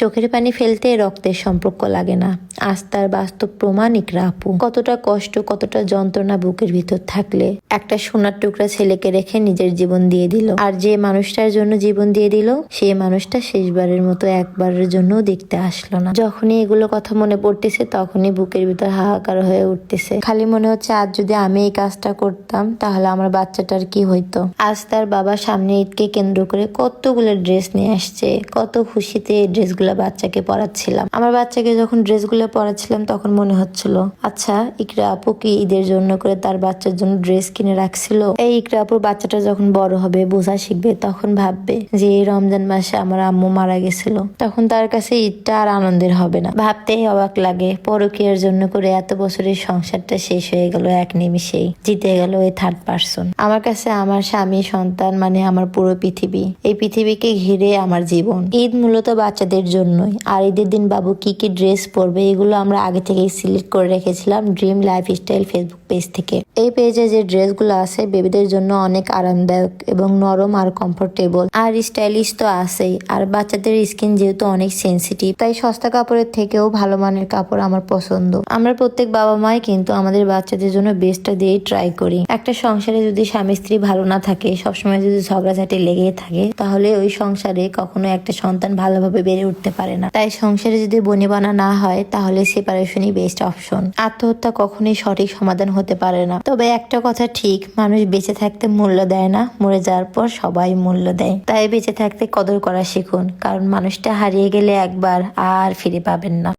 চোখের পানি ফেলতে রক্তের সম্পর্ক লাগে না, আজ তার বাস্তব প্রমাণ ইকরা আপু। কতটা কষ্ট, কতটা যন্ত্রণা বুকের ভিতর থাকলে একটা সোনার টুকরা ছেলেকে রেখে নিজের জীবন দিয়ে দিল। আর যে মানুষটার জন্য জীবন দিয়ে দিল, সেই মানুষটা শেষবারের মতো একবারের জন্য দেখতে আসলো না। যখনই এগুলো কথা মনে পড়তেছে, তখনই বুকের ভিতর হাহাকার হয়ে উঠতেছে। খালি মনে হচ্ছে আজ যদি আমি এই কাজটা করতাম তাহলে আমার বাচ্চাটার কি হইতো। আজ তার বাবা সামনে ঈদকে কেন্দ্র করে কতগুলো ড্রেস নিয়ে আসছে, কত খুশিতে এই ড্রেসগুলো বাচ্চাকে পরাচ্ছিলাম। আমার বাচ্চাকে যখন ড্রেসগুলো পরাচ্ছিলাম তখন মনে হচ্ছিল, আচ্ছা ইকরা আপু কি ঈদের জন্য করে তার বাচ্চার জন্য ড্রেস কিনে রাখছিল? এই ইকরা আপুর বাচ্চাটা যখন বড় হবে, বোঝা শিখবে, তখন ভাববে যে এই রমজান মাসে আমার আম্মু মারা গেছিল। তখন তার কাছে ঈদটা আর আনন্দের হবে না। ভাবতেই অবাক লাগে, পরকীয়ার জন্য করে এত বছরের সংসারটা শেষ হয়ে গেল এক নিমিষেই। জিতে গেল ওই থার্ড পার্সন। আমার কাছে আমার স্বামী, সন্তান মানে আমার পুরো পৃথিবী। এই পৃথিবীকে ঘিরে আমার জীবন। ঈদ মূলত বাচ্চাদের জন্যই। আর ঈদের দিন বাবু কি কি ড্রেস পরবে এগুলো আমরা আগে থেকেই সিলেক্ট করে রেখেছিলাম ড্রিম লাইফস্টাইল ফেসবুক পেজ থেকে। এই পেজে যে ড্রেসগুলো আছে বেবিদের জন্য অনেক আরামদায়ক এবং নরম আর কমফোর্টেবল আর স্টাইলিশ তো আছেই। আর বাচ্চাদের স্কিন যেহেতু অনেক সেন্সিটিভ, তাই সস্তা কাপড়ের থেকেও ভালো মানের কাপড় আমার পছন্দ। আমরা প্রত্যেক বাবা মাই কিন্তু আমাদের বাচ্চাদের জন্য বেস্টটা দিয়েই ট্রাই করি। একটা সংসারে যদি স্বামী স্ত্রী ভালো না থাকে, সবসময় যদি ঝগড়াঝাটি লেগেই থাকে, তাহলে ওই সংসারে কখনো একটা সন্তান ভালোভাবে বেড়ে উঠতে পারে না। তাই সংসারে যদি বনিবনা না হয় তাহলে সেপারেশনই বেস্ট অপশন। আত্মহত্যা কখনোই সঠিক সমাধান হতে পারে না। তবে একটা কথা ঠিক, মানুষ বেঁচে থাকতে মূল্য দেয় না, মরে যাওয়ার পর সবাই মূল্য দেয়। তাই বেঁচে থাকতে কদর করা শিখুন, কারণ মানুষটা হারিয়ে গেলে একবার আর ফিরে পাবেন না।